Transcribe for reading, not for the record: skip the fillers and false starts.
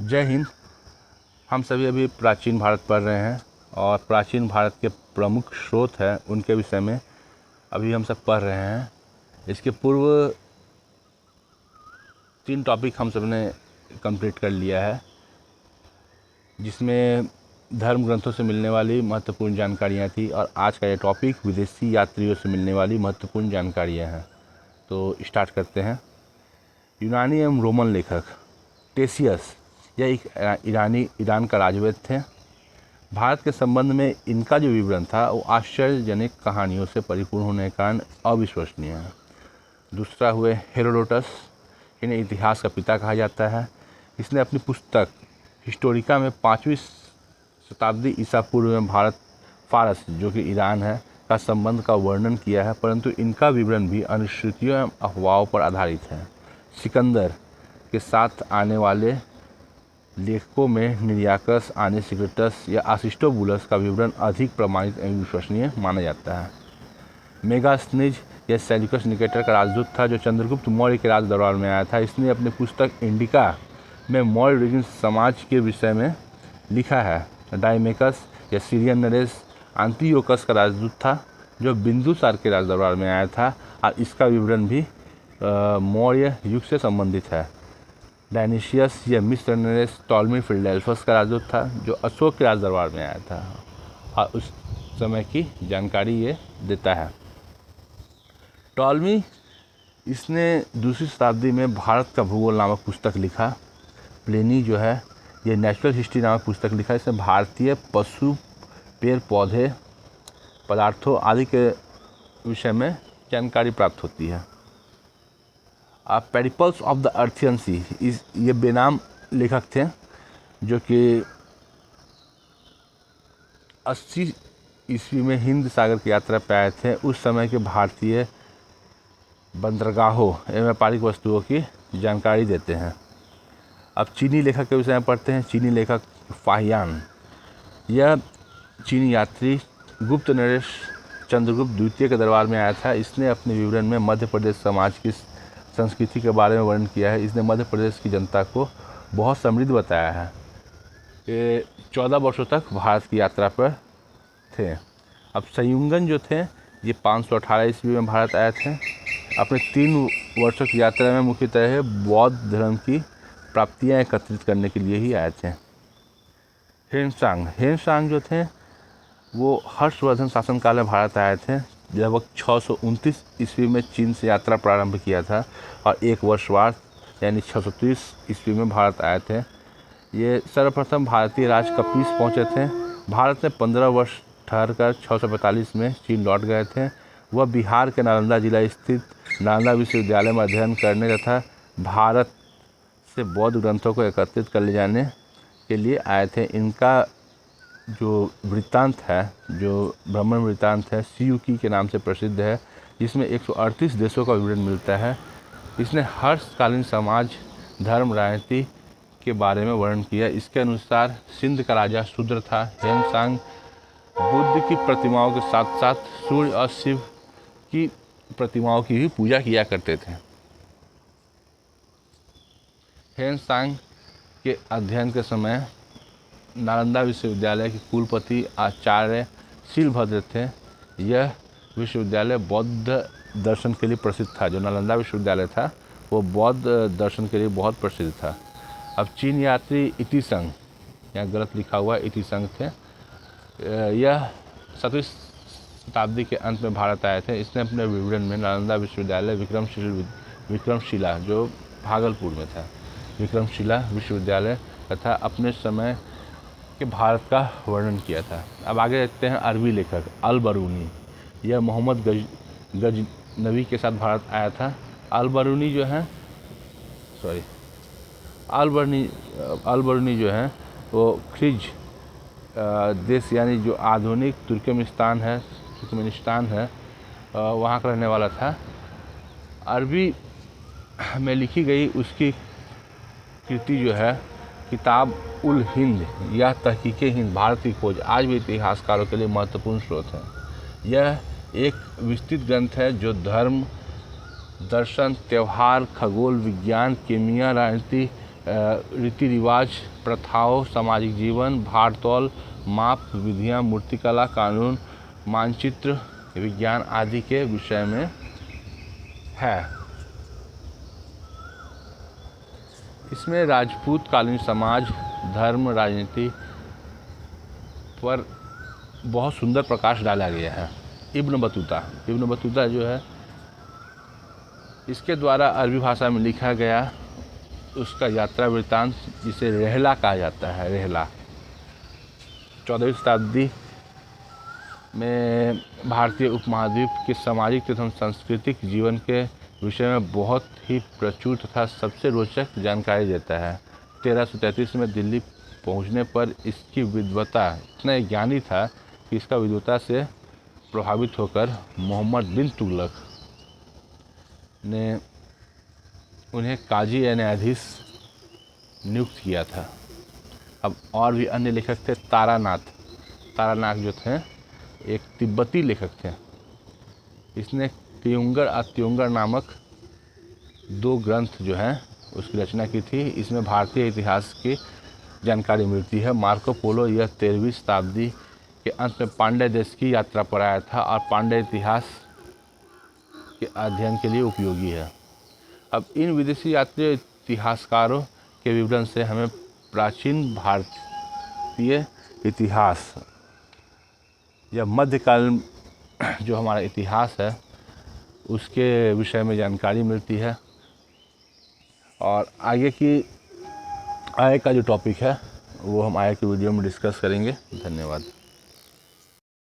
जय हिंद। हम सभी अभी प्राचीन भारत पढ़ रहे हैं और प्राचीन भारत के प्रमुख स्रोत हैं उनके विषय में अभी हम सब पढ़ रहे हैं। इसके पूर्व 3 टॉपिक हम सब ने कंप्लीट कर लिया है, जिसमें धर्म ग्रंथों से मिलने वाली महत्वपूर्ण जानकारियाँ थी और आज का ये टॉपिक विदेशी यात्रियों से मिलने वाली महत्वपूर्ण जानकारियाँ हैं। तो स्टार्ट करते हैं। यूनानी एवं रोमन लेखक टेसियस, यह एक ईरान का राजवैद थे। भारत के संबंध में इनका जो विवरण था वो आश्चर्यजनक कहानियों से परिपूर्ण होने के कारण अविश्वसनीय है। दूसरा हुए हेरोडोटस, इन्हें इतिहास का पिता कहा जाता है। इसने अपनी पुस्तक हिस्टोरिका में 5वीं शताब्दी ईसा पूर्व में भारत फारस, जो कि ईरान है, का संबंध का वर्णन किया है, परंतु इनका विवरण भी अनुश्रुतियों एवं अफवाहों पर आधारित है। सिकंदर के साथ आने वाले लेखकों में निर्याकस, आनेसिक्रिटस या आसिस्टोबुलस का विवरण अधिक प्रमाणित एवं विश्वसनीय माना जाता है। मेगास्थनीज यह सेल्यूकस निकेटर का राजदूत था जो चंद्रगुप्त मौर्य के राज दरबार में आया था। इसने अपनी पुस्तक इंडिका में मौर्य रीजन समाज के विषय में लिखा है। डायमेकस या सीरियन नरेश आंतियोकस का राजदूत था जो बिंदुसार के राज दरबार में आया था और इसका विवरण भी मौर्य युग से संबंधित है। डायनिशियस या मिस्र नरेश टॉलमी फिलडेल्फस का राजदूत था जो अशोक के राज दरबार में आया था और उस समय की जानकारी ये देता है। टॉलमी, इसने 2वीं शताब्दी में भारत का भूगोल नामक पुस्तक लिखा। प्लिनी जो है ये नेचुरल हिस्ट्री नामक पुस्तक लिखा। इसमें भारतीय पशु, पेड़ पौधे, पदार्थों आदि के विषय में जानकारी प्राप्त होती है। पेरिपल्स ऑफ द अर्थियन सी, ये बेनाम लेखक थे जो कि 80 ईस्वी में हिंद सागर की यात्रा पर आए थे। उस समय के भारतीय बंदरगाहों एवं व्यापारिक वस्तुओं की जानकारी देते हैं। अब चीनी लेखक के विषय में पढ़ते हैं। चीनी लेखक फाहियान, यह चीनी यात्री गुप्त नरेश चंद्रगुप्त द्वितीय के दरबार में आया था। इसने अपने विवरण में मध्य प्रदेश समाज की संस्कृति के बारे में वर्णन किया है। इसने मध्य प्रदेश की जनता को बहुत समृद्ध बताया है। ये 14 वर्षों तक भारत की यात्रा पर थे। अब संयुंगन जो थे ये 518 ईस्वी में भारत आए थे। अपने 3 वर्षों की यात्रा में मुख्यतः बौद्ध धर्म की प्राप्तियां एकत्रित करने के लिए ही आए थे। हेनसांग जो थे वो हर्षवर्धन शासनकाल में भारत आए थे। लगभग 629 ईस्वी में चीन से यात्रा प्रारंभ किया था और 1 वर्ष बाद यानी 630 ईस्वी में भारत आए थे। ये सर्वप्रथम भारतीय राज कपीस पहुँचे थे। भारत में 15 वर्ष ठहरकर 645 में चीन लौट गए थे। वह बिहार के नालंदा जिला स्थित नालंदा विश्वविद्यालय में अध्ययन करने तथा भारत से बौद्ध ग्रंथों को एकत्रित कर ले जाने के लिए आए थे। इनका जो वृत्तांत है, जो भ्रमण वृत्तांत है, सीयूकी के नाम से प्रसिद्ध है, जिसमें 138 देशों का विवरण मिलता है। इसने हर्षकालीन समाज, धर्म, राजनीति के बारे में वर्णन किया। इसके अनुसार सिंध का राजा शूद्र था। हेनसांग बुद्ध की प्रतिमाओं के साथ साथ सूर्य और शिव की प्रतिमाओं की भी पूजा किया करते थे। हेनसांग के अध्ययन के समय नालंदा विश्वविद्यालय के कुलपति आचार्य शीलभद्र थे। यह विश्वविद्यालय बौद्ध दर्शन के लिए प्रसिद्ध था। जो नालंदा विश्वविद्यालय था वो बौद्ध दर्शन के लिए बहुत प्रसिद्ध था। अब चीन यात्री इतिसंग, यहाँ गलत लिखा हुआ इतिसंग थे, यह 7वीं शताब्दी के अंत में भारत आए थे। इसने अपने विवरण में नालंदा विश्वविद्यालय विक्रमशिला जो भागलपुर में था, विक्रमशिला विश्वविद्यालय तथा अपने समय के भारत का वर्णन किया था। अब आगे देखते हैं अरबी लेखक अल-बरूनी। यह मोहम्मद गजनवी के साथ भारत आया था। अल-बरूनी जो है अल-बरूनी जो है वो खिज देश यानी जो आधुनिक तुर्कमेनिस्तान है वहाँ का रहने वाला था। अरबी में लिखी गई उसकी कृति जो है किताब उल हिंद या तहकीके हिंद भारत की खोज आज भी इतिहासकारों के लिए महत्वपूर्ण स्रोत है। यह एक विस्तृत ग्रंथ है जो धर्म, दर्शन, त्यौहार, खगोल विज्ञान, कीमिया, राजनीति, रीति रिवाज, प्रथाओं, सामाजिक जीवन, भार तौल, माप, विधियाँ, मूर्तिकला, कानून, मानचित्र, विज्ञान आदि के विषय में है। इसमें राजपूत कालीन समाज, धर्म, राजनीति पर बहुत सुंदर प्रकाश डाला गया है। इब्न बतूता जो है, इसके द्वारा अरबी भाषा में लिखा गया उसका यात्रा वृत्तांत, जिसे रहला कहा जाता है, रहला 14वीं शताब्दी में भारतीय उपमहाद्वीप के सामाजिक तथा सांस्कृतिक जीवन के विषय में बहुत ही प्रचुर तथा सबसे रोचक जानकारी देता है। 1333 में दिल्ली पहुंचने पर इसकी विद्वता इतना ज्ञानी था कि इसका विद्वता से प्रभावित होकर मोहम्मद बिन तुगलक ने उन्हें काजी या न्यायाधीश नियुक्त किया था। अब और भी अन्य लेखक थे। तारानाथ जो थे एक तिब्बती लेखक थे। इसने त्युंगर नामक 2 ग्रंथ जो हैं उसकी रचना की थी। इसमें भारतीय इतिहास की जानकारी मिलती है। मार्को पोलो यह 13वीं शताब्दी के अंत में पांड्य देश की यात्रा पर आया था और पांड्य इतिहास के अध्ययन के लिए उपयोगी है। अब इन विदेशी यात्री इतिहासकारों के विवरण से हमें प्राचीन भारतीय इतिहास या मध्यकाल जो हमारा इतिहास है उसके विषय में जानकारी मिलती है। और आगे का जो टॉपिक है वो हम आगे की वीडियो में डिस्कस करेंगे। धन्यवाद।